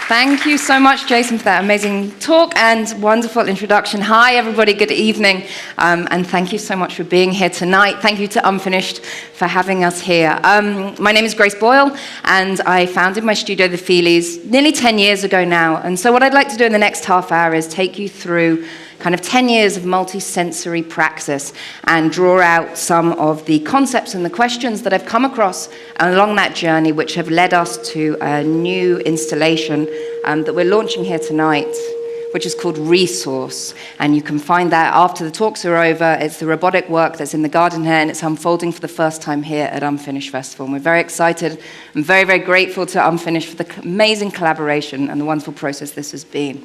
Thank you so much, Jason, for that amazing talk and wonderful introduction. Hi, everybody. Good evening. And thank you so much for being here tonight. Thank you to Unfinished for having us here. My name is Grace Boyle, and I founded my studio, The Feelies, nearly 10 years ago now. And so what I'd like to do in the next half hour is take you through kind of 10 years of multi-sensory praxis and draw out some of the concepts and the questions that I've come across along that journey, which have led us to a new installation that we're launching here tonight, which is called Resource. And you can find that after the talks are over. It's the robotic work that's in the garden here, and it's unfolding for the first time here at Unfinished Festival. And we're very excited and very, very grateful to Unfinished for the amazing collaboration and the wonderful process this has been.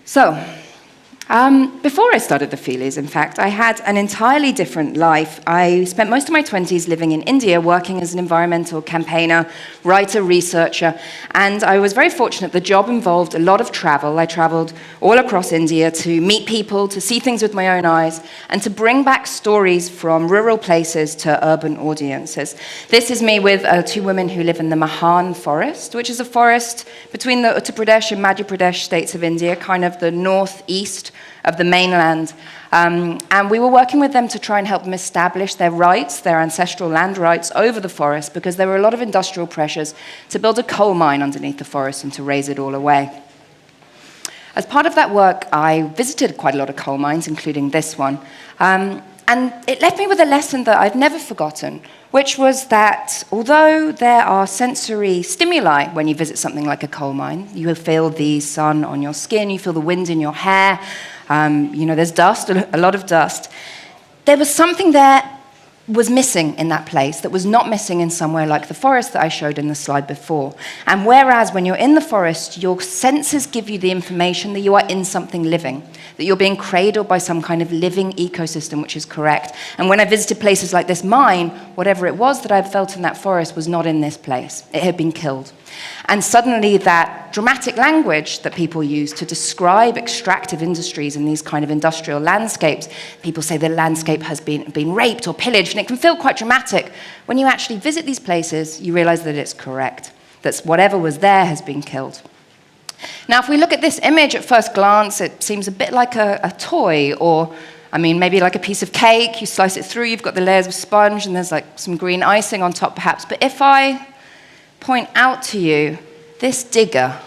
So, before I started The Feelies, in fact, I had an entirely different life. I spent most of my 20s living in India, working as an environmental campaigner, writer, researcher, and I was very fortunate. The job involved a lot of travel. I traveled all across India to meet people, to see things with my own eyes, and to bring back stories from rural places to urban audiences. This is me with two women who live in the Mahan forest, which is a forest between the Uttar Pradesh and Madhya Pradesh states of India, kind of the northeast of the mainland. And we were working with them to try and help them establish their rights, their ancestral land rights over the forest, because there were a lot of industrial pressures to build a coal mine underneath the forest and to raze it all away. As part of that work, I visited quite a lot of coal mines, including this one. And it left me with a lesson that I've never forgotten, which was that although there are sensory stimuli when you visit something like a coal mine, you will feel the sun on your skin, you feel the wind in your hair, there's dust, a lot of dust. There was something there was missing in that place that was not missing in somewhere like the forest that I showed in the slide before. And whereas when you're in the forest, your senses give you the information that you are in something living, that you're being cradled by some kind of living ecosystem, which is correct. And when I visited places like this mine, whatever it was that I felt in that forest was not in this place. It had been killed. And suddenly that dramatic language that people use to describe extractive industries in these kind of industrial landscapes, people say the landscape has been raped or pillaged, and it can feel quite dramatic. When you actually visit these places, you realize that it's correct, that whatever was there has been killed. Now, if we look at this image at first glance, it seems a bit like a toy, or maybe like a piece of cake. You slice it through, you've got the layers of sponge, and there's like some green icing on top perhaps. But if I point out to you this digger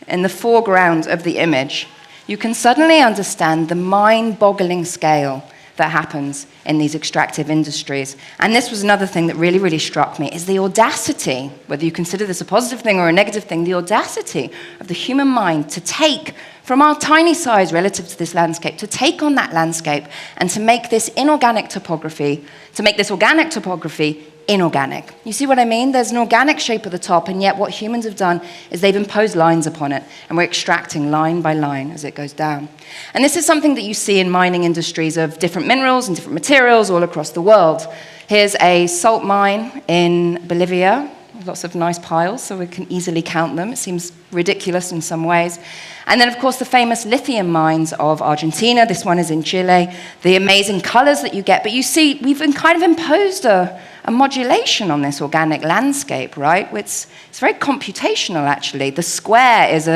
in the foreground of the image, you can suddenly understand the mind-boggling scale that happens in these extractive industries. And this was another thing that really, really struck me, is the audacity, whether you consider this a positive thing or a negative thing, the audacity of the human mind to take from our tiny size relative to this landscape, to take on that landscape and to make this inorganic topography, to make this organic topography inorganic. You see what I mean? There's an organic shape at the top, and yet what humans have done is they've imposed lines upon it, and we're extracting line by line as it goes down. And this is something that you see in mining industries of different minerals and different materials all across the world. Here's a salt mine in Bolivia, lots of nice piles, so we can easily count them. It seems ridiculous in some ways. And then, of course, the famous lithium mines of Argentina. This one is in Chile. The amazing colors that you get. But you see, we've kind of imposed a modulation on this organic landscape, right? It's very computational, actually. The square is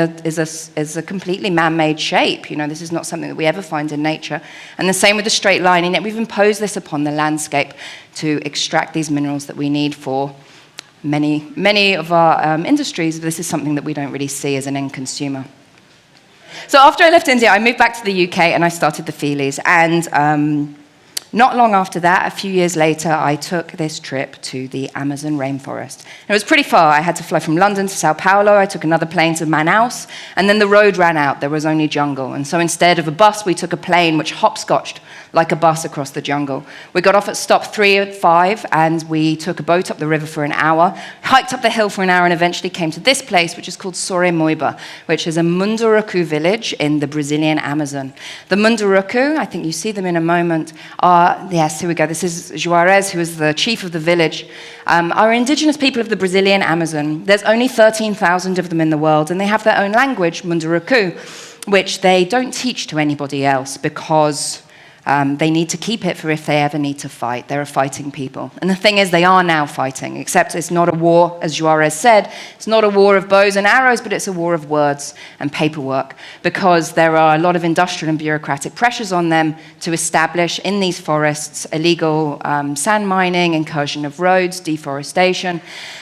a completely man-made shape. This is not something that we ever find in nature. And the same with the straight line. And yet we've imposed this upon the landscape to extract these minerals that we need for many of our industries. This is something that we don't really see as an end consumer. So after I left India, I moved back to the UK and I started The Feelies. And not long after that, a few years later, I took this trip to the Amazon rainforest. And it was pretty far. I had to fly from London to Sao Paulo. I took another plane to Manaus. And then the road ran out. There was only jungle. And so instead of a bus, we took a plane which hopscotched like a bus across the jungle. We got off at stop 3 at 5, and we took a boat up the river for an hour, hiked up the hill for an hour, and eventually came to this place, which is called Soremoiba, which is a Munduruku village in the Brazilian Amazon. The Munduruku, I think you see them in a moment, yes, here we go. This is Juarez, who is the chief of the village, are indigenous people of the Brazilian Amazon. There's only 13,000 of them in the world, and they have their own language, Munduruku, which they don't teach to anybody else because They need to keep it for if they ever need to fight. They're a fighting people. And the thing is, they are now fighting, except it's not a war, as Juarez said, it's not a war of bows and arrows, but it's a war of words and paperwork, because there are a lot of industrial and bureaucratic pressures on them to establish in these forests illegal sand mining, incursion of roads, deforestation.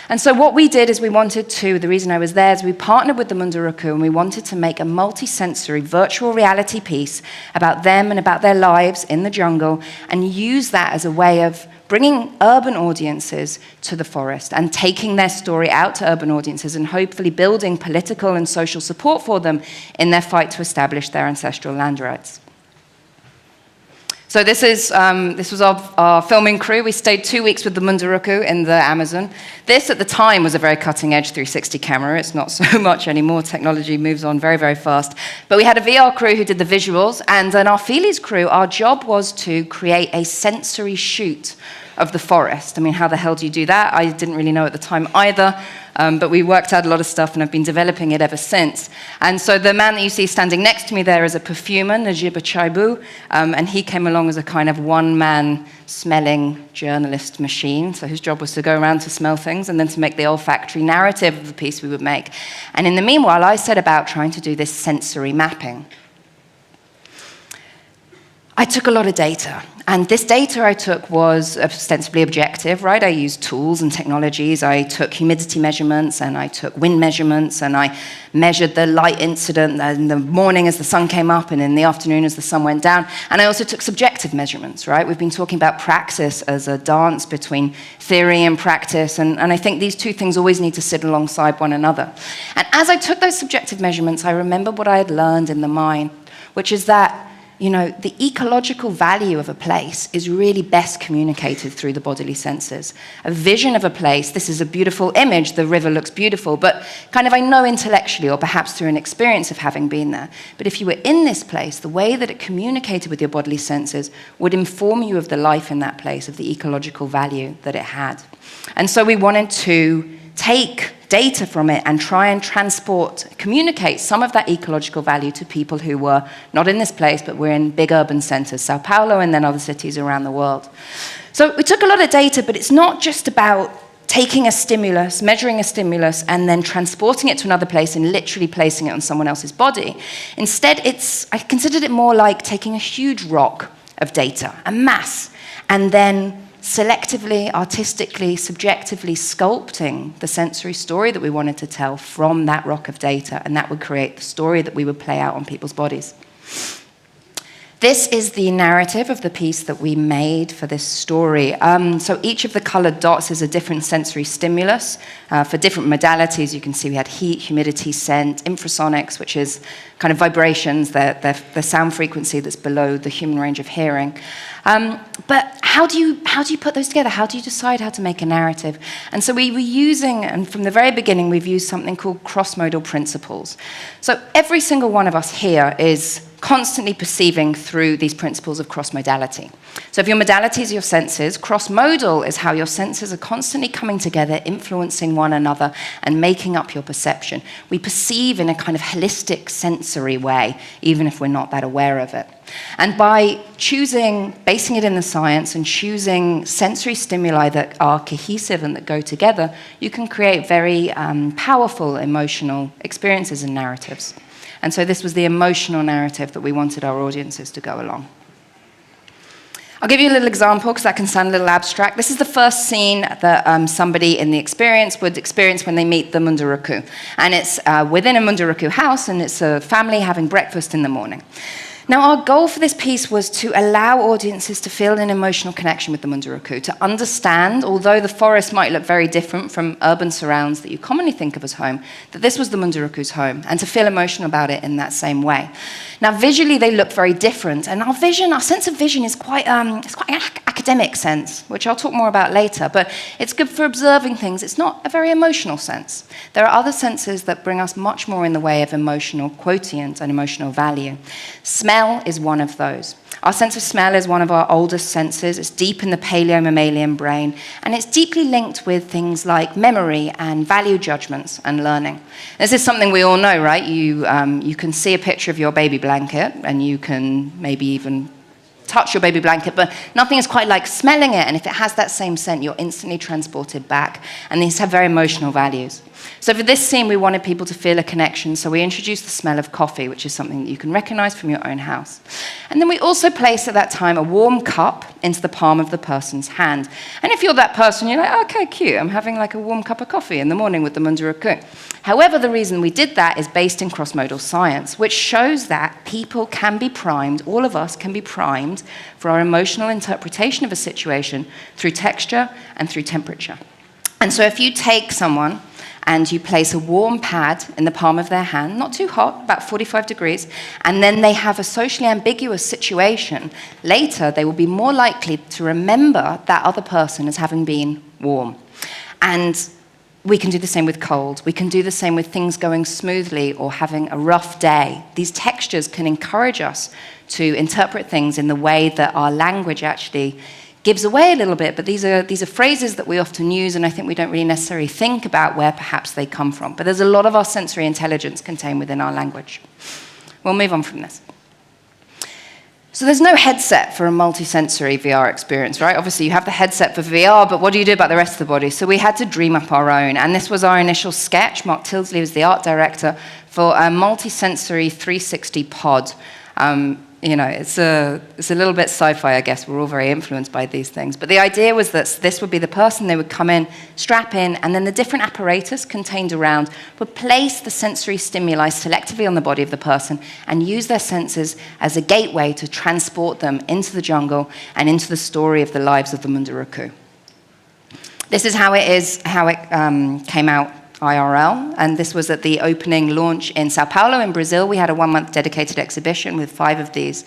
And so what we did is we wanted to, the reason I was there is we partnered with the Munduruku and we wanted to make a multi-sensory virtual reality piece about them and about their lives in the jungle, and use that as a way of bringing urban audiences to the forest and taking their story out to urban audiences and hopefully building political and social support for them in their fight to establish their ancestral land rights. So this was our filming crew. We stayed 2 weeks with the Munduruku in the Amazon. This, at the time, was a very cutting-edge 360 camera. It's not so much anymore. Technology moves on very, very fast. But we had a VR crew who did the visuals, and then our Feelies crew, our job was to create a sensory shoot of the forest. I mean, how the hell do you do that? I didn't really know at the time either, but we worked out a lot of stuff and I've been developing it ever since. And so the man that you see standing next to me there is a perfumer, Najib Chaibu, and he came along as a kind of one-man smelling journalist machine. So his job was to go around to smell things and then to make the olfactory narrative of the piece we would make. And in the meanwhile, I set about trying to do this sensory mapping. I took a lot of data, and this data I took was ostensibly objective, right? I used tools and technologies. I took humidity measurements, and I took wind measurements, and I measured the light incident in the morning as the sun came up and in the afternoon as the sun went down. And I also took subjective measurements, right? We've been talking about praxis as a dance between theory and practice, and I think these two things always need to sit alongside one another. And as I took those subjective measurements, I remembered what I had learned in the mine, which is that the ecological value of a place is really best communicated through the bodily senses. A vision of a place, this is a beautiful image, the river looks beautiful, but kind of I know intellectually, or perhaps through an experience of having been there. But if you were in this place, the way that it communicated with your bodily senses would inform you of the life in that place, of the ecological value that it had. And so we wanted to take data from it and try and communicate some of that ecological value to people who were not in this place, but were in big urban centers, Sao Paulo and then other cities around the world. So we took a lot of data, but it's not just about taking a stimulus, measuring a stimulus, and then transporting it to another place and literally placing it on someone else's body. Instead, I considered it more like taking a huge rock of data, a mass, and then selectively, artistically, subjectively sculpting the sensory story that we wanted to tell from that rock of data, and that would create the story that we would play out on people's bodies. This is the narrative of the piece that we made for this story. So each of the colored dots is a different sensory stimulus. For different modalities, you can see we had heat, humidity, scent, infrasonics, which is kind of vibrations, the sound frequency that's below the human range of hearing. But how do you put those together? How do you decide how to make a narrative? And so we were using, and from the very beginning, we've used something called cross-modal principles. So every single one of us here is constantly perceiving through these principles of cross-modality. So if your modality is your senses, cross-modal is how your senses are constantly coming together, influencing one another, and making up your perception. We perceive in a kind of holistic, sensory way, even if we're not that aware of it. And by basing it in the science and choosing sensory stimuli that are cohesive and that go together, you can create very powerful emotional experiences and narratives. And so this was the emotional narrative that we wanted our audiences to go along. I'll give you a little example, because that can sound a little abstract. This is the first scene that somebody in the experience would experience when they meet the Munduruku. And it's within a Munduruku house, and it's a family having breakfast in the morning. Now, our goal for this piece was to allow audiences to feel an emotional connection with the Munduruku, to understand, although the forest might look very different from urban surrounds that you commonly think of as home, that this was the Munduruku's home, and to feel emotional about it in that same way. Now, visually, they look very different, and our sense of vision is quite an academic sense, which I'll talk more about later, but it's good for observing things. It's not a very emotional sense. There are other senses that bring us much more in the way of emotional quotient and emotional value. Smell is one of those. Our sense of smell is one of our oldest senses. It's deep in the paleo-mammalian brain, and it's deeply linked with things like memory and value judgments and learning. This is something we all know, right? You can see a picture of your baby blanket, and you can maybe even touch your baby blanket, but nothing is quite like smelling it. And if it has that same scent, you're instantly transported back. And these have very emotional values. So for this scene, we wanted people to feel a connection. So we introduced the smell of coffee, which is something that you can recognize from your own house. And then we also placed at that time a warm cup into the palm of the person's hand. And if you're that person, you're like, okay, cute. I'm having like a warm cup of coffee in the morning with the munduruku. However, the reason we did that is based in cross-modal science, which shows that people can be primed, all of us can be primed for our emotional interpretation of a situation through texture and through temperature. And so if you take someone and you place a warm pad in the palm of their hand, not too hot, about 45 degrees, and then they have a socially ambiguous situation, later they will be more likely to remember that other person as having been warm. And we can do the same with cold. We can do the same with things going smoothly or having a rough day. These textures can encourage us to interpret things in the way that our language actually gives away a little bit, but these are phrases that we often use, and I think we don't really necessarily think about where perhaps they come from. But there's a lot of our sensory intelligence contained within our language. We'll move on from this. So there's no headset for a multisensory VR experience, right? Obviously, you have the headset for VR, but what do you do about the rest of the body? So we had to dream up our own, and this was our initial sketch. Mark Tilsley was the art director for a multisensory 360 pod. You know, it's a little bit sci-fi, I guess. We're all very influenced by these things. But the idea was that this would be the person, they would come in, strap in, and then the different apparatus contained around would place the sensory stimuli selectively on the body of the person and use their senses as a gateway to transport them into the jungle and into the story of the lives of the munduruku. This is how it came out IRL, and this was at the opening launch in Sao Paulo in Brazil. We had a 1-month dedicated exhibition with 5 of these.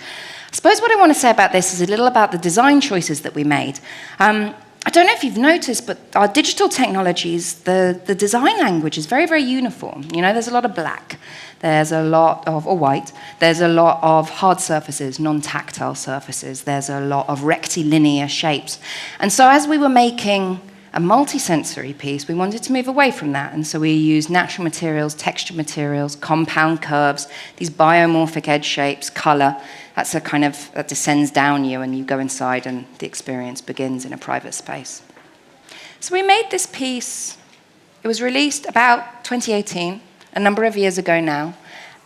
I suppose what I want to say about this is a little about the design choices that we made. I don't know if you've noticed, but our digital technologies, the design language is very, very uniform. You know, there's a lot of black, there's a lot of, or white, there's a lot of hard surfaces, non-tactile surfaces, there's a lot of rectilinear shapes. And so as we were making a multi-sensory piece, we wanted to move away from that. And so we used natural materials, textured materials, compound curves, these biomorphic edge shapes, color. That's a kind of, that descends down you and you go inside and the experience begins in a private space. So we made this piece. It was released about 2018, a number of years ago now.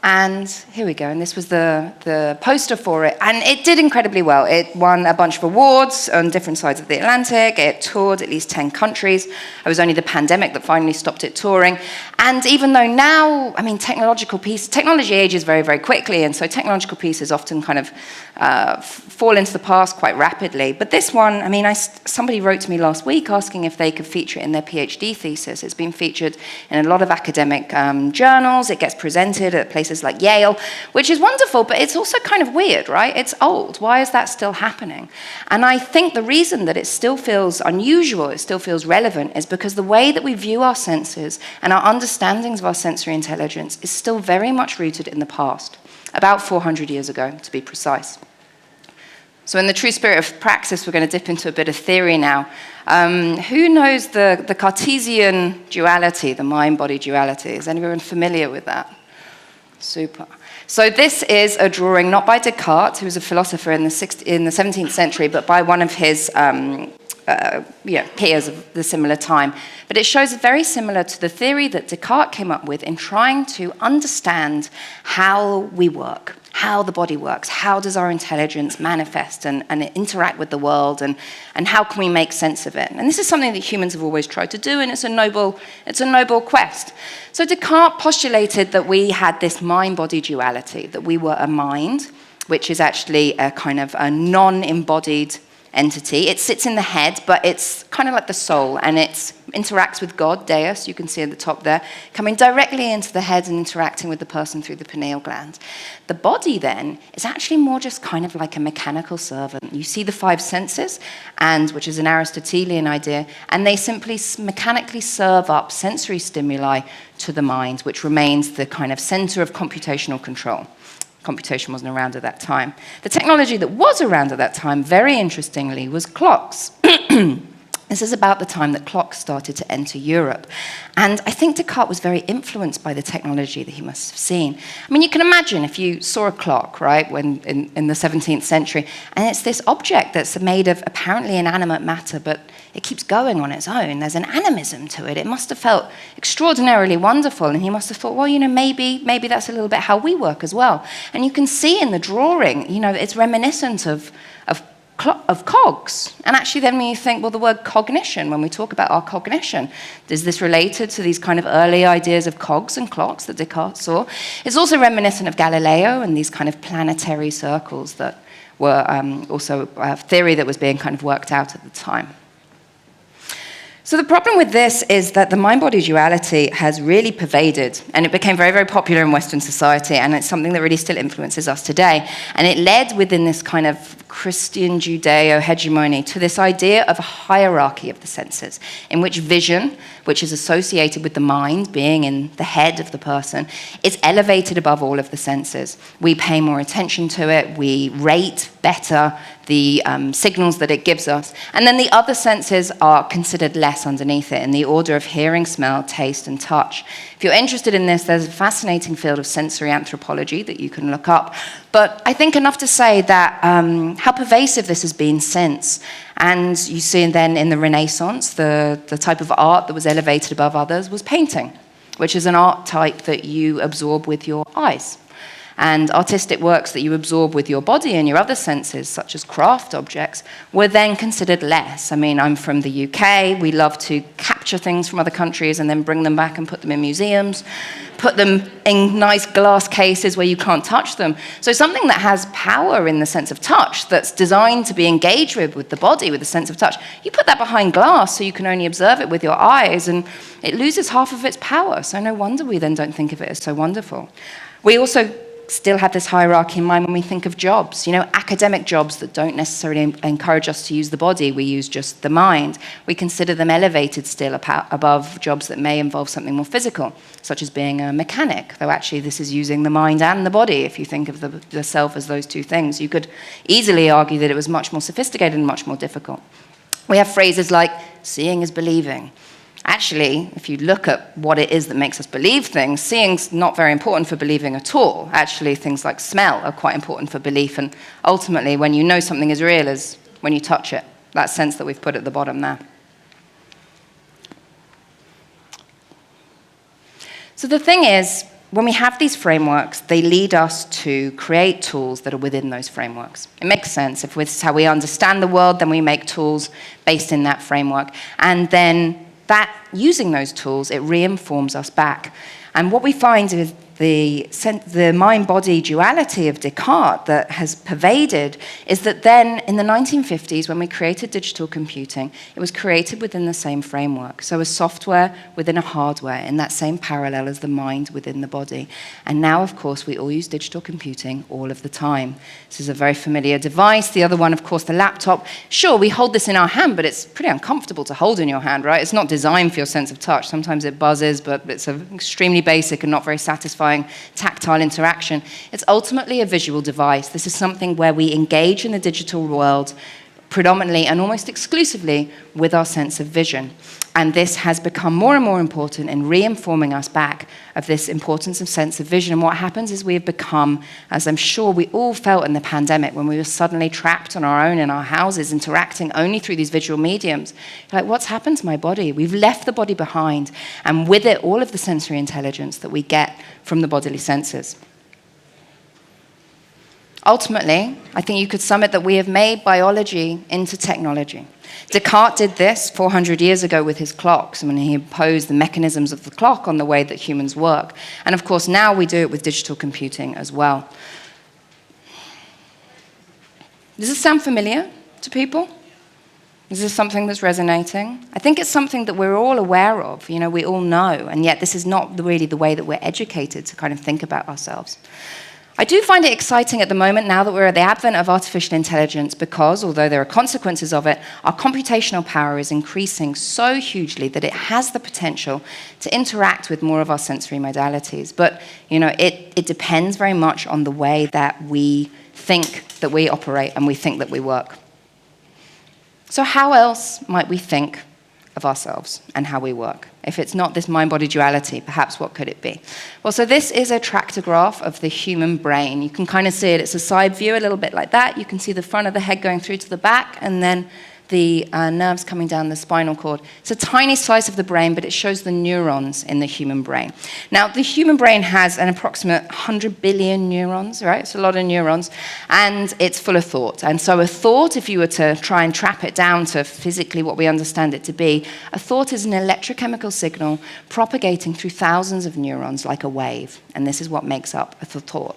And here we go, and this was the poster for it. And it did incredibly well. It won a bunch of awards on different sides of the Atlantic. It toured at least 10 countries. It was only the pandemic that finally stopped it touring. And even though now, I mean, technology ages very, very quickly, and so technological pieces often kind of fall into the past quite rapidly. But this one, I mean, somebody wrote to me last week asking if they could feature it in their PhD thesis. It's been featured in a lot of academic journals. It gets presented at places like Yale, which is wonderful, but it's also kind of weird, right? It's old. Why is that still happening? And I think the reason that it still feels unusual, it still feels relevant, is because the way that we view our senses and our understandings of our sensory intelligence is still very much rooted in the past, about 400 years ago, to be precise. So in the true spirit of praxis, we're going to dip into a bit of theory now. Who knows the Cartesian duality, the mind-body duality? Is anyone familiar with that? Super. So this is a drawing not by Descartes, who was a philosopher in the 17th century, but by one of his peers of the similar time. But it shows very similar to the theory that Descartes came up with in trying to understand how we work, how the body works, how does our intelligence manifest and interact with the world, and how can we make sense of it. And this is something that humans have always tried to do, and it's a noble quest. So Descartes postulated that we had this mind-body duality, that we were a mind, which is actually a kind of a non-embodied entity. It sits in the head, but it's kind of like the soul, and it interacts with God, Deus, you can see at the top there, coming directly into the head and interacting with the person through the pineal gland. The body, then, is actually more just kind of like a mechanical servant. You see the 5 senses, which is an Aristotelian idea, and they simply mechanically serve up sensory stimuli to the mind, which remains the kind of center of computational control. Computation wasn't around at that time. The technology that was around at that time, very interestingly, was clocks. This is about the time that clocks started to enter Europe. And I think Descartes was very influenced by the technology that he must have seen. I mean, you can imagine if you saw a clock, right, when in the 17th century, and it's this object that's made of apparently inanimate matter, but it keeps going on its own. There's an animism to it. It must have felt extraordinarily wonderful, and he must have thought, well, maybe that's a little bit how we work as well. And you can see in the drawing, it's reminiscent of cogs. And actually then when you think, well, the word cognition, when we talk about our cognition, is this related to these kind of early ideas of cogs and clocks that Descartes saw? It's also reminiscent of Galileo and these kind of planetary circles that were also a theory that was being kind of worked out at the time. So the problem with this is that the mind-body duality has really pervaded, and it became very, very popular in Western society, and it's something that really still influences us today. And it led within this kind of Christian Judeo hegemony to this idea of a hierarchy of the senses, in which vision, which is associated with the mind being in the head of the person, is elevated above all of the senses. We pay more attention to it, we rate better the signals that it gives us, and then the other senses are considered less underneath it in the order of hearing, smell, taste, and touch. If you're interested in this, there's a fascinating field of sensory anthropology that you can look up, but I think enough to say that how pervasive this has been since. And you see then in the Renaissance, the type of art that was elevated above others was painting, which is an art type that you absorb with your eyes. And artistic works that you absorb with your body and your other senses, such as craft objects, were then considered less. I mean, I'm from the UK. We love to capture things from other countries and then bring them back and put them in museums, put them in nice glass cases where you can't touch them. So something that has power in the sense of touch, that's designed to be engaged with the body, with the sense of touch, you put that behind glass so you can only observe it with your eyes, and it loses half of its power. So no wonder we then don't think of it as so wonderful. We also still have this hierarchy in mind when we think of jobs. Academic jobs that don't necessarily encourage us to use the body, we use just the mind. We consider them elevated still above jobs that may involve something more physical, such as being a mechanic, though actually this is using the mind and the body. If you think of the self as those two things, you could easily argue that it was much more sophisticated and much more difficult. We have phrases like, seeing is believing. Actually, if you look at what it is that makes us believe things, seeing's not very important for believing at all. Actually, things like smell are quite important for belief, and ultimately, when you know something is real is when you touch it, that sense that we've put at the bottom there. So the thing is, when we have these frameworks, they lead us to create tools that are within those frameworks. It makes sense. If this is how we understand the world, then we make tools based in that framework. And then using those tools, it re-informs us back. And what we find is the mind-body duality of Descartes that has pervaded is that then in the 1950s, when we created digital computing, it was created within the same framework. So a software within a hardware in that same parallel as the mind within the body. And now, of course, we all use digital computing all of the time. This is a very familiar device. The other one, of course, the laptop. Sure, we hold this in our hand, but it's pretty uncomfortable to hold in your hand, right? It's not designed for your sense of touch. Sometimes it buzzes, but it's an extremely basic and not very satisfying tactile interaction. It's ultimately a visual device. This is something where we engage in the digital world predominantly and almost exclusively with our sense of vision. And this has become more and more important in re-informing us back of this importance of sense of vision. And what happens is we have become, as I'm sure we all felt in the pandemic, when we were suddenly trapped on our own in our houses, interacting only through these visual mediums. Like, what's happened to my body? We've left the body behind, and with it, all of the sensory intelligence that we get from the bodily senses. Ultimately, I think you could sum it that we have made biology into technology. Descartes did this 400 years ago with his clocks, when he imposed the mechanisms of the clock on the way that humans work. And of course, now we do it with digital computing as well. Does this sound familiar to people? Is this something that's resonating? I think it's something that we're all aware of, we all know, and yet this is not really the way that we're educated to kind of think about ourselves. I do find it exciting at the moment, now that we're at the advent of artificial intelligence, because, although there are consequences of it, our computational power is increasing so hugely that it has the potential to interact with more of our sensory modalities. But, it depends very much on the way that we think that we operate and we think that we work. So how else might we think of ourselves and how we work? If it's not this mind-body duality, perhaps what could it be? Well, so this is a tractograph of the human brain. You can kind of see it. It's a side view, a little bit like that. You can see the front of the head going through to the back, and then the nerves coming down the spinal cord. It's a tiny slice of the brain, but it shows the neurons in the human brain. Now, the human brain has an approximate 100 billion neurons, right? It's a lot of neurons, and it's full of thought. And so a thought, if you were to try and trap it down to physically what we understand it to be, a thought is an electrochemical signal propagating through thousands of neurons like a wave, and this is what makes up a thought.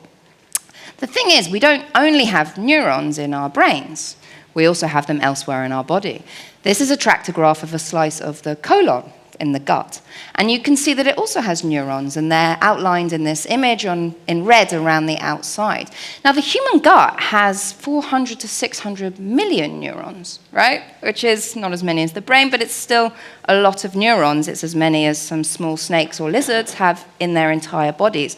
The thing is, we don't only have neurons in our brains. We also have them elsewhere in our body. This is a tractograph of a slice of the colon in the gut. And you can see that it also has neurons, and they're outlined in this image in red around the outside. Now, the human gut has 400 to 600 million neurons, right? Which is not as many as the brain, but it's still a lot of neurons. It's as many as some small snakes or lizards have in their entire bodies.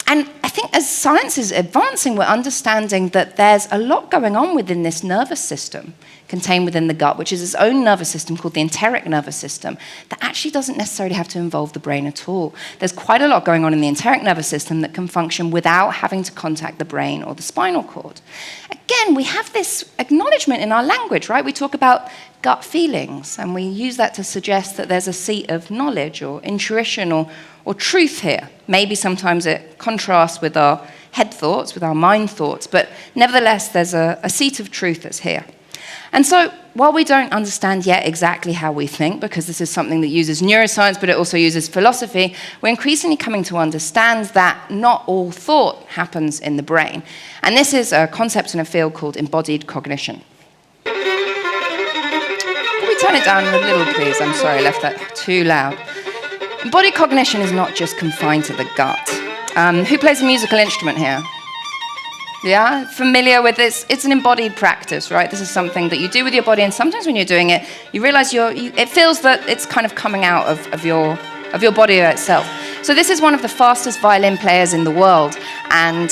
And I think as science is advancing, we're understanding that there's a lot going on within this nervous system contained within the gut, which is its own nervous system called the enteric nervous system, that actually doesn't necessarily have to involve the brain at all. There's quite a lot going on in the enteric nervous system that can function without having to contact the brain or the spinal cord. Again, we have this acknowledgement in our language, right? We talk about gut feelings, and we use that to suggest that there's a seat of knowledge or intuition or truth here. Maybe sometimes it contrasts with our head thoughts, with our mind thoughts, but nevertheless, there's a seat of truth that's here. And so, while we don't understand yet exactly how we think, because this is something that uses neuroscience, but it also uses philosophy, we're increasingly coming to understand that not all thought happens in the brain. And this is a concept in a field called embodied cognition. Can we turn it down a little, please? I'm sorry, I left that too loud. Embodied cognition is not just confined to the gut. Who plays a musical instrument here? Yeah, familiar with this? It's an embodied practice, right? This is something that you do with your body, and sometimes when you're doing it, you realize it feels that it's kind of coming out of your body itself. So this is one of the fastest violin players in the world, and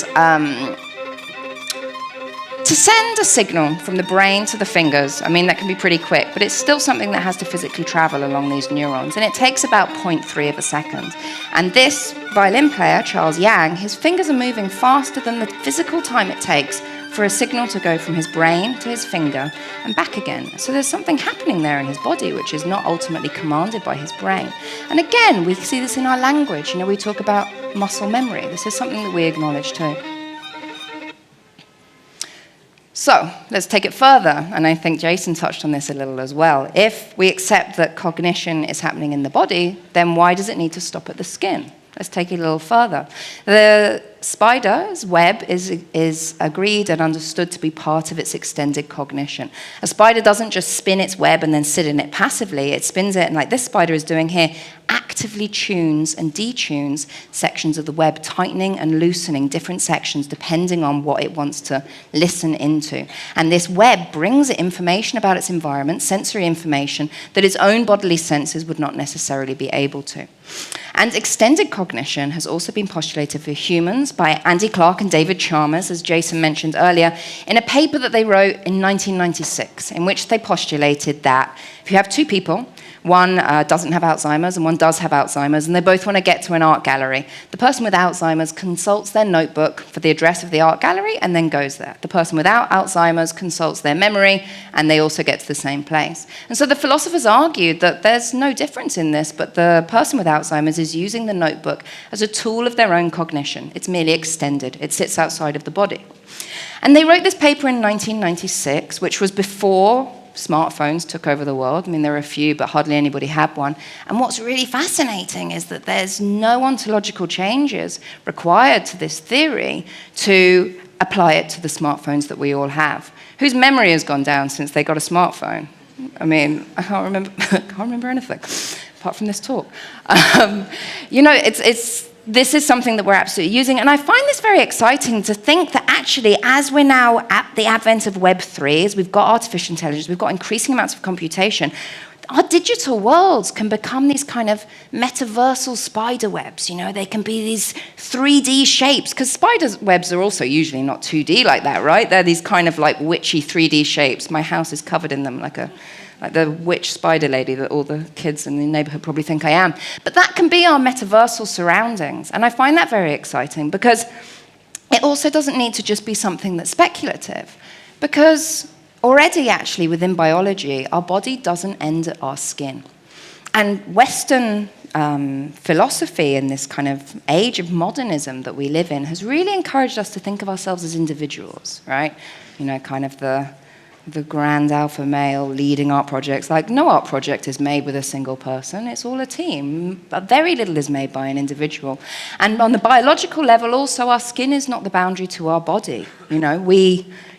to send a signal from the brain to the fingers, I mean, that can be pretty quick, but it's still something that has to physically travel along these neurons, and it takes about 0.3 of a second. And this violin player, Charles Yang, his fingers are moving faster than the physical time it takes for a signal to go from his brain to his finger and back again. So there's something happening there in his body which is not ultimately commanded by his brain. And again, we see this in our language. You know, we talk about muscle memory. This is something that we acknowledge too. So let's take it further, and I think Jason touched on this a little as well. If we accept that cognition is happening in the body, then why does it need to stop at the skin? Let's take it a little further. The spider's web is agreed and understood to be part of its extended cognition. A spider doesn't just spin its web and then sit in it passively. It spins it, and like this spider is doing here, actively tunes and detunes sections of the web, tightening and loosening different sections depending on what it wants to listen into. And this web brings it information about its environment, sensory information, that its own bodily senses would not necessarily be able to. And extended cognition has also been postulated for humans by Andy Clark and David Chalmers, as Jason mentioned earlier, in a paper that they wrote in 1996, in which they postulated that if you have two people, one doesn't have Alzheimer's and one does have Alzheimer's, and they both want to get to an art gallery. The person with Alzheimer's consults their notebook for the address of the art gallery and then goes there. The person without Alzheimer's consults their memory, and they also get to the same place. And so the philosophers argued that there's no difference in this, but the person with Alzheimer's is using the notebook as a tool of their own cognition. It's merely extended. It sits outside of the body. And they wrote this paper in 1996, which was before smartphones took over the world. I mean, there were a few, but hardly anybody had one. And what's really fascinating is that there's no ontological changes required to this theory to apply it to the smartphones that we all have. Whose memory has gone down since they got a smartphone? I mean, I can't remember anything apart from this talk. You know, this is something that we're absolutely using, and I find this very exciting to think that actually, as we're now at the advent of Web3, as we've got artificial intelligence, we've got increasing amounts of computation, our digital worlds can become these kind of metaversal spider webs. They can be these 3D shapes, because spider webs are also usually not 2D like that, right? They're these kind of like witchy 3D shapes. My house is covered in them like the witch spider lady that all the kids in the neighborhood probably think I am. But that can be our metaversal surroundings. And I find that very exciting, because it also doesn't need to just be something that's speculative, because already, actually, within biology, our body doesn't end at our skin. And Western philosophy in this kind of age of modernism that we live in has really encouraged us to think of ourselves as individuals, right? Kind of the grand alpha male leading art projects. Like, no art project is made with a single person. It's all a team. But very little is made by an individual. And on the biological level, also, our skin is not the boundary to our body.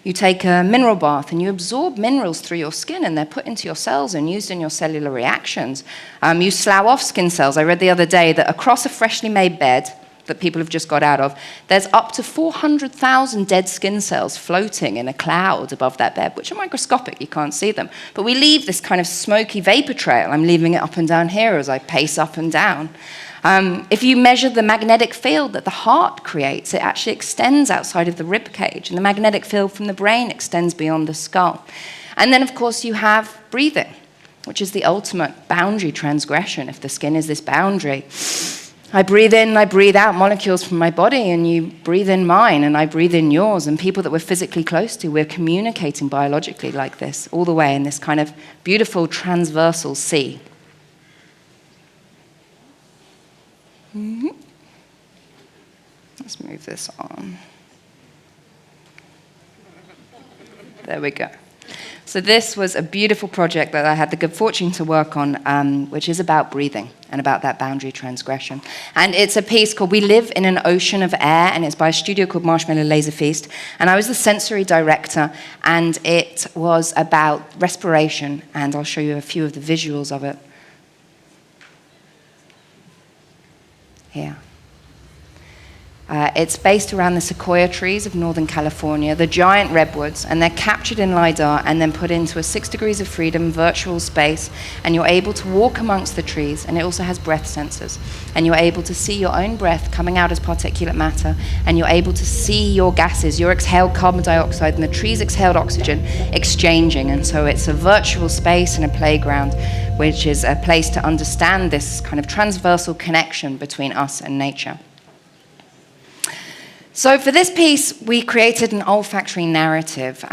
You take a mineral bath and you absorb minerals through your skin, and they're put into your cells and used in your cellular reactions. You slough off skin cells. I read the other day that across a freshly made bed that people have just got out of, there's up to 400,000 dead skin cells floating in a cloud above that bed, which are microscopic, you can't see them. But we leave this kind of smoky vapor trail. I'm leaving it up and down here as I pace up and down. If you measure the magnetic field that the heart creates, it actually extends outside of the rib cage, and the magnetic field from the brain extends beyond the skull. And then, of course, you have breathing, which is the ultimate boundary transgression. If the skin is this boundary, I breathe in, I breathe out molecules from my body, and you breathe in mine, and I breathe in yours. And people that we're physically close to, we're communicating biologically like this, all the way in this kind of beautiful transversal sea. Let's move this on. There we go. So this was a beautiful project that I had the good fortune to work on, which is about breathing and about that boundary transgression. And it's a piece called We Live in an Ocean of Air, and it's by a studio called Marshmallow Laser Feast. And I was the sensory director, and it was about respiration, and I'll show you a few of the visuals of it. Here. It's based around the sequoia trees of Northern California, the giant redwoods, and they're captured in LiDAR and then put into a 6 degrees of freedom virtual space, and you're able to walk amongst the trees, and it also has breath sensors, and you're able to see your own breath coming out as particulate matter, and you're able to see your gases, your exhaled carbon dioxide and the trees' exhaled oxygen exchanging. And so it's a virtual space and a playground, which is a place to understand this kind of transversal connection between us and nature. So for this piece, we created an olfactory narrative.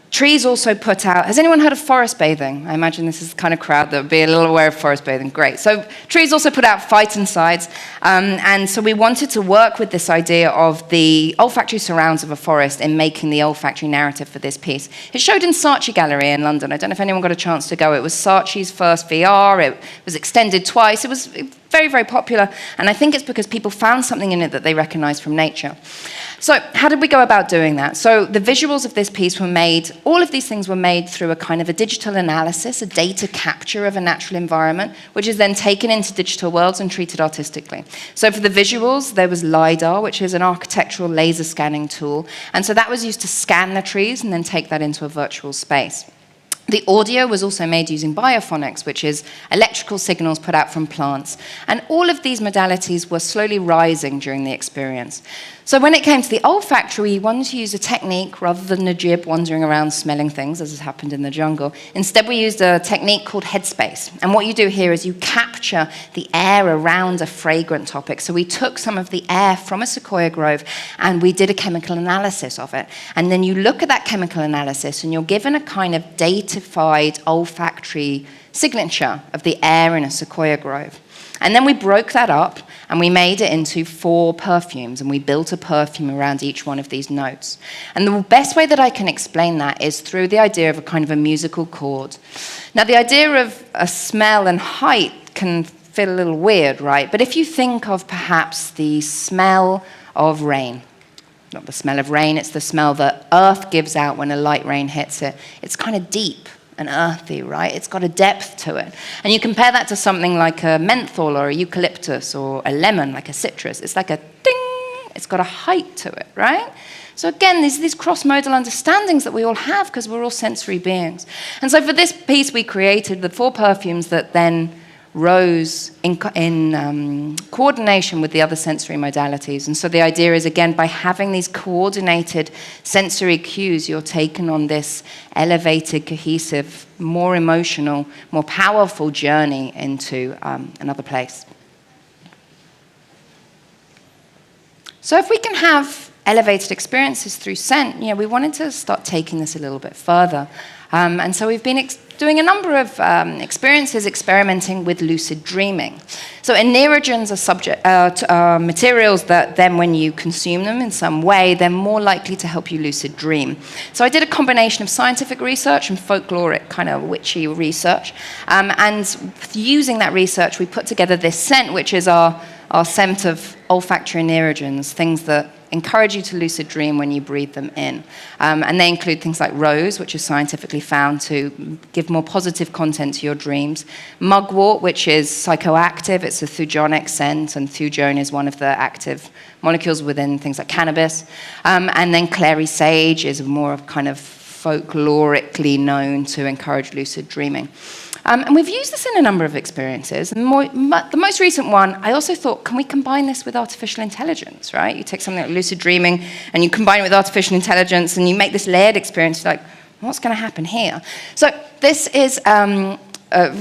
Trees also put out, has anyone heard of forest bathing? I imagine this is the kind of crowd that would be a little aware of forest bathing. Great. So trees also put out phytoncides, and so we wanted to work with this idea of the olfactory surrounds of a forest in making the olfactory narrative for this piece. It showed in Saatchi Gallery in London. I don't know if anyone got a chance to go. It was Saatchi's first VR. It was extended twice. It was very, very popular, and I think it's because people found something in it that they recognized from nature. So how did we go about doing that? So the visuals of this piece were made, all of these things were made through a kind of a digital analysis, a data capture of a natural environment, which is then taken into digital worlds and treated artistically. So for the visuals, there was LiDAR, which is an architectural laser scanning tool, and so that was used to scan the trees and then take that into a virtual space. The audio was also made using biophonics, which is electrical signals put out from plants. And all of these modalities were slowly rising during the experience. So when it came to the olfactory, we wanted to use a technique rather than Najib wandering around smelling things, as has happened in the jungle. Instead, we used a technique called headspace. And what you do here is you capture the air around a fragrant topic. So we took some of the air from a sequoia grove and we did a chemical analysis of it. And then you look at that chemical analysis and you're given a kind of datified olfactory signature of the air in a sequoia grove. And then we broke that up and we made it into 4 perfumes, and we built a perfume around each one of these notes. And the best way that I can explain that is through the idea of a kind of a musical chord. Now, the idea of a smell and height can feel a little weird, right? But if you think of perhaps the smell of rain, not the smell of rain, it's the smell that earth gives out when a light rain hits it. It's kind of deep and earthy, right? It's got a depth to it. And you compare that to something like a menthol or a eucalyptus or a lemon, like a citrus. It's like a ding, it's got a height to it, right? So again, there's these cross-modal understandings that we all have because we're all sensory beings. And so for this piece, we created the 4 perfumes that then rose in coordination with the other sensory modalities. And so the idea is, again, by having these coordinated sensory cues, you're taken on this elevated, cohesive, more emotional, more powerful journey into another place. So if we can have elevated experiences through scent, we wanted to start taking this a little bit further. And so we've been doing a number of experiences experimenting with lucid dreaming. So anerogens are materials that then when you consume them in some way, they're more likely to help you lucid dream. So I did a combination of scientific research and folkloric kind of witchy research. And using that research, we put together this scent, which is our scent of olfactory anerogens, things that encourage you to lucid dream when you breathe them in. And they include things like rose, which is scientifically found to give more positive content to your dreams. Mugwort, which is psychoactive. It's a thujonic scent, and thujone is one of the active molecules within things like cannabis. And then clary sage is more of kind of folklorically known to encourage lucid dreaming. And we've used this in a number of experiences. The most recent one, I also thought, can we combine this with artificial intelligence, right? You take something like lucid dreaming and you combine it with artificial intelligence and you make this layered experience. You're like, what's going to happen here? So this is a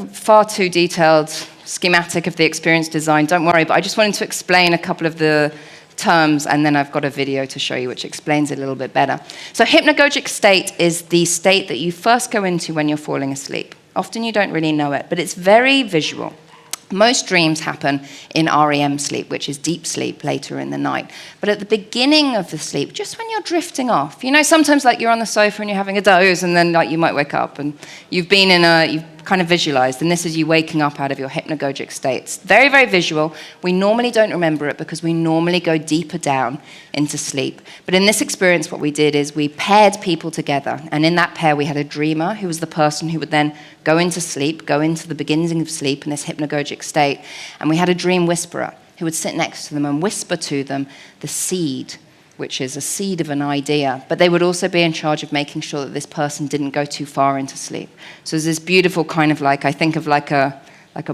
far too detailed schematic of the experience design. Don't worry, but I just wanted to explain a couple of the terms, and then I've got a video to show you which explains it a little bit better. So hypnagogic state is the state that you first go into when you're falling asleep. Often you don't really know it, but it's very visual. Most dreams happen in REM sleep, which is deep sleep later in the night. But at the beginning of the sleep, just when you're drifting off, sometimes like you're on the sofa and you're having a doze and then like you might wake up and you've kind of visualized, and this is you waking up out of your hypnagogic state. It's very, very visual. We normally don't remember it because we normally go deeper down into sleep. But in this experience, what we did is we paired people together, and in that pair we had a dreamer who was the person who would then go into sleep, go into the beginning of sleep in this hypnagogic state, and we had a dream whisperer who would sit next to them and whisper to them the seed, which is a seed of an idea, but they would also be in charge of making sure that this person didn't go too far into sleep. So there's this beautiful kind of like, I think of like a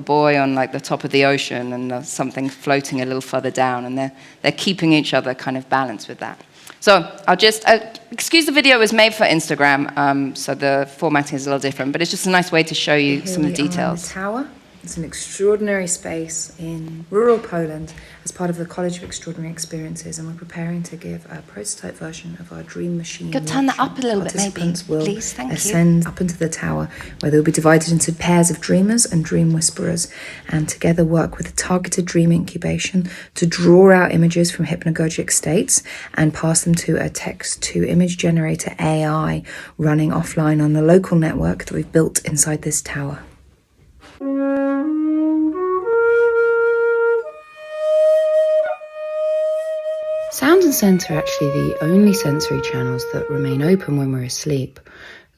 boy on like the top of the ocean and something floating a little further down, and they're keeping each other kind of balanced with that. So I'll just, excuse the video, it was made for Instagram, so the formatting is a little different, but it's just a nice way to show you some of the details. Here we are in the tower. It's an extraordinary space in rural Poland as part of the College of Extraordinary Experiences, and we're preparing to give a prototype version of our dream machine. Could turn that up a little bit, maybe, please. Thank you. Ascend up into the tower, where they'll be divided into pairs of dreamers and dream whisperers, and together work with a targeted dream incubation to draw out images from hypnagogic states and pass them to a text-to-image generator AI running offline on the local network that we've built inside this tower. Sound and scent are actually the only sensory channels that remain open when we're asleep.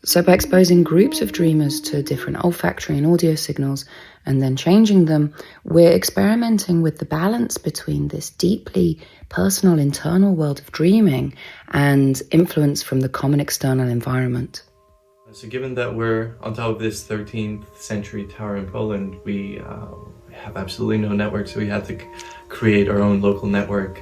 So by exposing groups of dreamers to different olfactory and audio signals and then changing them, we're experimenting with the balance between this deeply personal internal world of dreaming and influence from the common external environment. So given that we're on top of this 13th century tower in Poland, we have absolutely no network, so we had to create our own local network.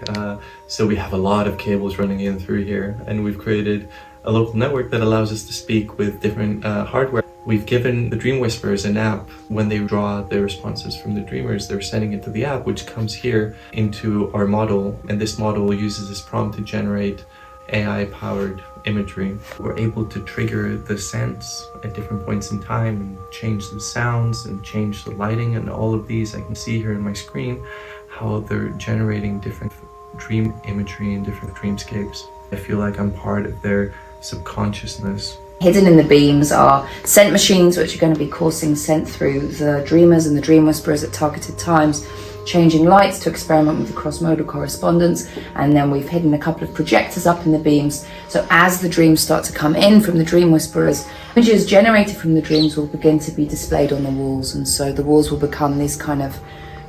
So we have a lot of cables running in through here, and we've created a local network that allows us to speak with different hardware. We've given the Dream Whisperers an app. When they draw their responses from the dreamers, they're sending it to the app, which comes here into our model, and this model uses this prompt to generate AI-powered imagery. We're able to trigger the scents at different points in time and change the sounds and change the lighting, and all of these I can see here on my screen how they're generating different dream imagery and different dreamscapes. I feel like I'm part of their subconsciousness. Hidden in the beams are scent machines, which are going to be coursing scent through the dreamers and the dream whisperers at targeted times, changing lights to experiment with the cross-modal correspondence, and then we've hidden a couple of projectors up in the beams, so as the dreams start to come in from the dream whisperers, images generated from the dreams will begin to be displayed on the walls, and so the walls will become this kind of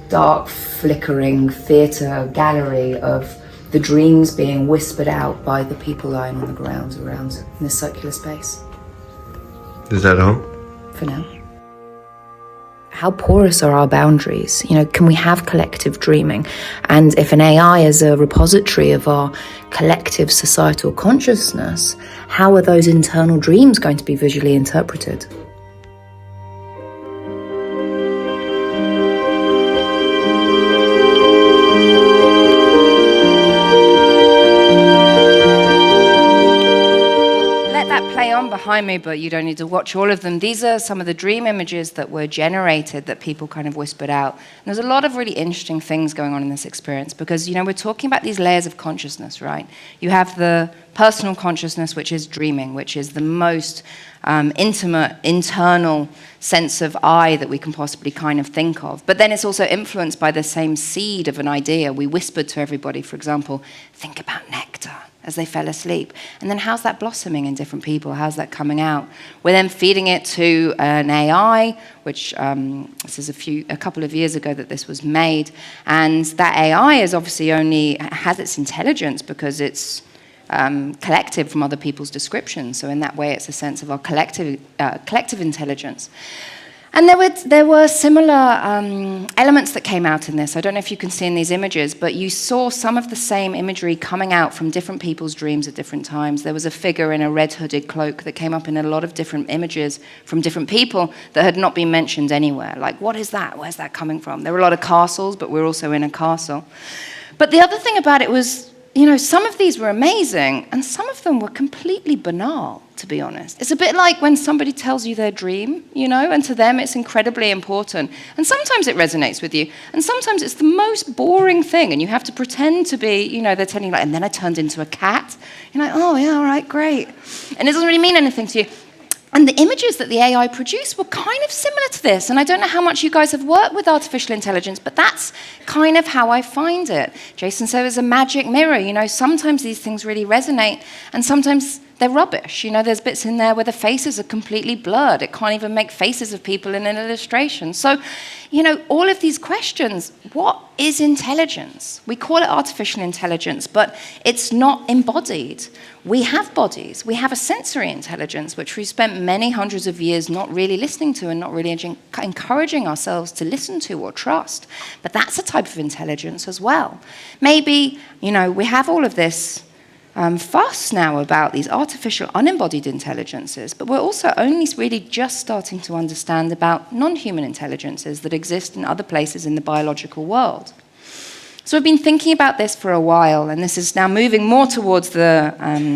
dark, flickering theatre gallery of the dreams being whispered out by the people lying on the ground around in this circular space. Is that all? For now. How porous are our boundaries? Can we have collective dreaming? And if an AI is a repository of our collective societal consciousness, how are those internal dreams going to be visually interpreted? Behind me, but you don't need to watch all of them. These are some of the dream images that were generated that people kind of whispered out. And there's a lot of really interesting things going on in this experience because, we're talking about these layers of consciousness, right? You have the personal consciousness, which is dreaming, which is the most intimate, internal sense of I that we can possibly kind of think of. But then it's also influenced by the same seed of an idea. We whispered to everybody, for example, think about nectar, as they fell asleep. And then how's that blossoming in different people? How's that coming out? We're then feeding it to an AI, which this is a couple of years ago that this was made. And that AI is obviously has its intelligence because it's collective from other people's descriptions. So in that way, it's a sense of our collective intelligence. And there were similar elements that came out in this. I don't know if you can see in these images, but you saw some of the same imagery coming out from different people's dreams at different times. There was a figure in a red hooded cloak that came up in a lot of different images from different people that had not been mentioned anywhere. Like, what is that? Where's that coming from? There were a lot of castles, but we're also in a castle. But the other thing about it was, some of these were amazing, and some of them were completely banal, to be honest. It's a bit like when somebody tells you their dream, and to them it's incredibly important. And sometimes it resonates with you, and sometimes it's the most boring thing, and you have to pretend to be, they're telling you, and then I turned into a cat. You're like, oh, yeah, all right, great. And it doesn't really mean anything to you. And the images that the AI produced were kind of similar to this. And I don't know how much you guys have worked with artificial intelligence, but that's kind of how I find it. Jason said it was a magic mirror. Sometimes these things really resonate, and sometimes they're rubbish. There's bits in there where the faces are completely blurred. It can't even make faces of people in an illustration. So, all of these questions, what is intelligence? We call it artificial intelligence, but it's not embodied. We have bodies. We have a sensory intelligence, which we spent many hundreds of years not really listening to and not really encouraging ourselves to listen to or trust. But that's a type of intelligence as well. Maybe, we have all of this fuss now about these artificial unembodied intelligences, but we're also only really just starting to understand about non-human intelligences that exist in other places in the biological world. So I've been thinking about this for a while, and this is now moving more towards the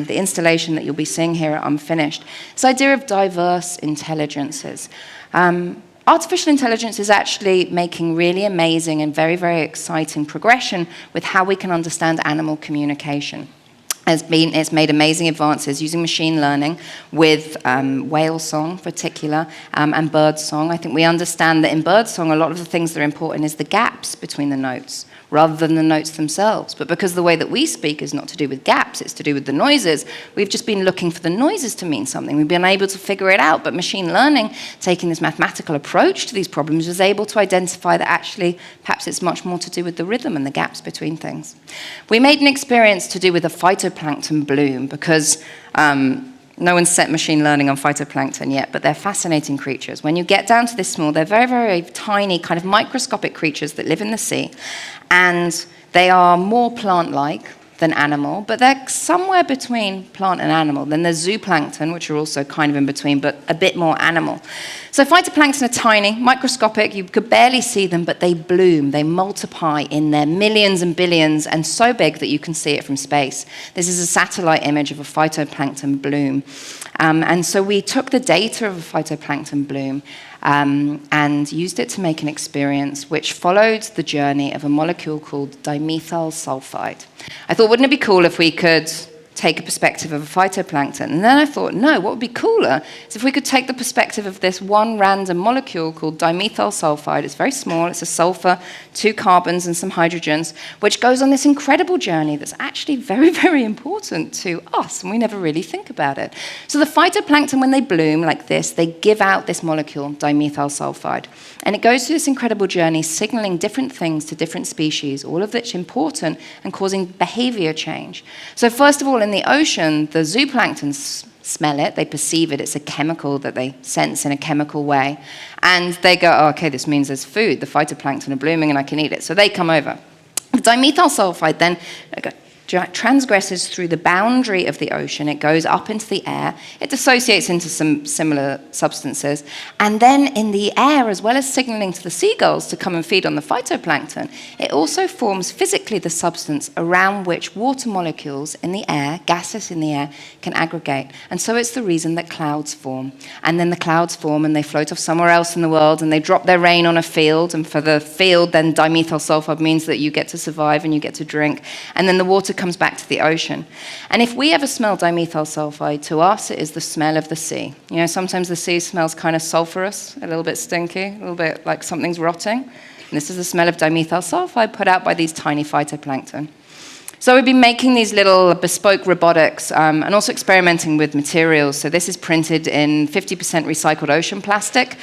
installation that you'll be seeing here at Unfinished. This idea of diverse intelligences. Artificial intelligence is actually making really amazing and very, very exciting progression with how we can understand animal communication. It's made amazing advances using machine learning with whale song in particular and bird song. I think we understand that in bird song, a lot of the things that are important is the gaps between the notes rather than the notes themselves. But because the way that we speak is not to do with gaps, it's to do with the noises, we've just been looking for the noises to mean something. We've been able to figure it out, but machine learning, taking this mathematical approach to these problems, was able to identify that actually perhaps it's much more to do with the rhythm and the gaps between things. We made an experience to do with a phytoplankton bloom because no one's set machine learning on phytoplankton yet, but they're fascinating creatures. When you get down to this small, they're very, very tiny, kind of microscopic creatures that live in the sea, and they are more plant-like than animal, but they're somewhere between plant and animal. Then there's zooplankton, which are also kind of in between, but a bit more animal. So phytoplankton are tiny, microscopic, you could barely see them, but they bloom, they multiply in their millions and billions, and so big that you can see it from space. This is a satellite image of a phytoplankton bloom. And so we took the data of a phytoplankton bloom and used it to make an experience which followed the journey of a molecule called dimethyl sulfide. I thought, wouldn't it be cool if we could take a perspective of a phytoplankton. And then I thought, no, what would be cooler is if we could take the perspective of this one random molecule called dimethyl sulfide. It's very small. It's a sulfur, 2 carbons, and some hydrogens, which goes on this incredible journey that's actually very, very important to us, and we never really think about it. So the phytoplankton, when they bloom like this, they give out this molecule, dimethyl sulfide. And it goes through this incredible journey, signaling different things to different species, all of which important and causing behavior change. So first of all, in the ocean, the zooplankton smell it, they perceive it, it's a chemical that they sense in a chemical way. And they go, oh, okay, this means there's food, the phytoplankton are blooming and I can eat it. So they come over. The dimethyl sulfide then transgresses through the boundary of the ocean. It goes up into the air. It dissociates into some similar substances. And then in the air, as well as signaling to the seagulls to come and feed on the phytoplankton, it also forms physically the substance around which water molecules in the air, gases in the air, can aggregate. And so it's the reason that clouds form. And then the clouds form and they float off somewhere else in the world and they drop their rain on a field. And for the field, then dimethyl sulfide means that you get to survive and you get to drink. And then the water comes back to the ocean. And if we ever smell dimethyl sulfide, to us it is the smell of the sea. You know, sometimes the sea smells kind of sulfurous, a little bit stinky, a little bit like something's rotting. And this is the smell of dimethyl sulfide put out by these tiny phytoplankton. So we've been making these little bespoke robotics and also experimenting with materials. So this is printed in 50% recycled ocean plastic,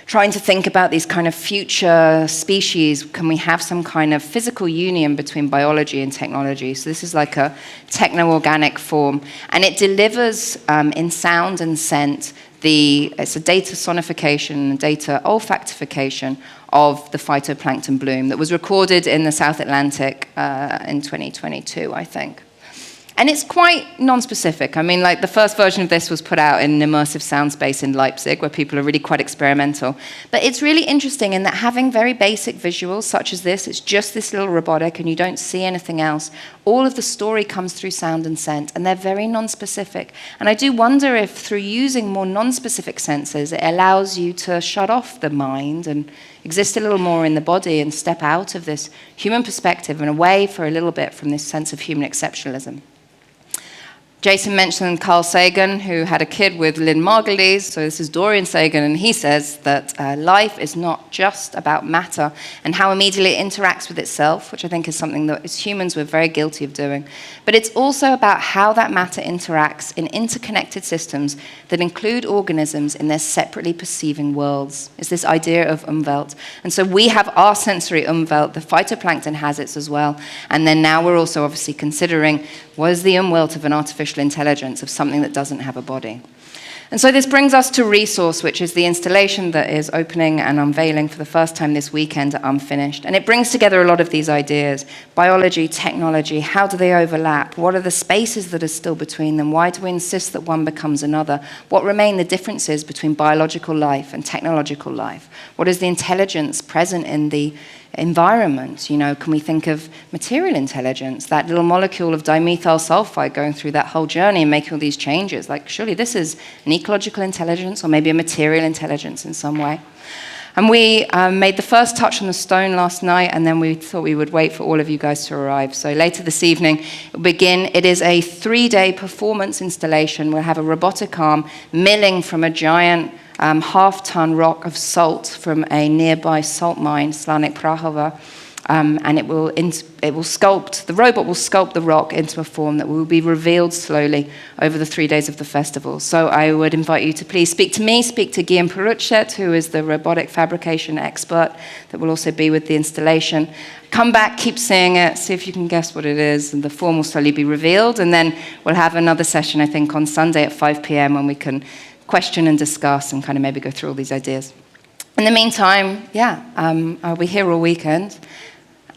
trying to think about these kind of future species. Can we have some kind of physical union between biology and technology? So this is like a techno-organic form. And it delivers in sound and scent it's a data sonification, data olfactification of the phytoplankton bloom that was recorded in the South Atlantic in 2022, I think. And it's quite non-specific. I mean, like the first version of this was put out in an immersive sound space in Leipzig, where people are really quite experimental. But it's really interesting in that having very basic visuals such as this, it's just this little robotic and you don't see anything else. All of the story comes through sound and scent, and they're very non-specific. And I do wonder if through using more non-specific senses, it allows you to shut off the mind and exist a little more in the body and step out of this human perspective and away for a little bit from this sense of human exceptionalism. Jason mentioned Carl Sagan, who had a kid with Lynn Margulies. So this is Dorian Sagan, and he says that life is not just about matter and how immediately it interacts with itself, which I think is something that as humans we're very guilty of doing. But it's also about how that matter interacts in interconnected systems that include organisms in their separately perceiving worlds. It's this idea of Umwelt. And so we have our sensory Umwelt, the phytoplankton has its as well. And then now we're also obviously considering what is the Umwelt of an artificial intelligence, of something that doesn't have a body. And so this brings us to Resource, which is the installation that is opening and unveiling for the first time this weekend at Unfinished. And it brings together a lot of these ideas: biology, technology, how do they overlap? What are the spaces that are still between them? Why do we insist that one becomes another? What remain the differences between biological life and technological life? What is the intelligence present in the environment? You know, can we think of material intelligence, that little molecule of dimethyl sulfide going through that whole journey and making all these changes? Like, surely this is an ecological intelligence or maybe a material intelligence in some way. And we made the first touch on the stone last night, and then we thought we would wait for all of you guys to arrive. So later this evening, we'll begin. It is a 3-day performance installation. We'll have a robotic arm milling from a giant half-ton rock of salt from a nearby salt mine, Slanik Prahova, and it will sculpt, the robot will sculpt the rock into a form that will be revealed slowly over the 3 days of the festival. So I would invite you to please speak to me, speak to Guillaume Peruchet, who is the robotic fabrication expert that will also be with the installation. Come back, keep seeing it, see if you can guess what it is, and the form will slowly be revealed. And then we'll have another session, I think, on Sunday at 5 p.m. when we can question and discuss and kind of maybe go through all these ideas. In the meantime, I'll be here all weekend.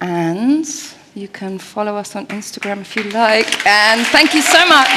And you can follow us on Instagram if you like. And thank you so much.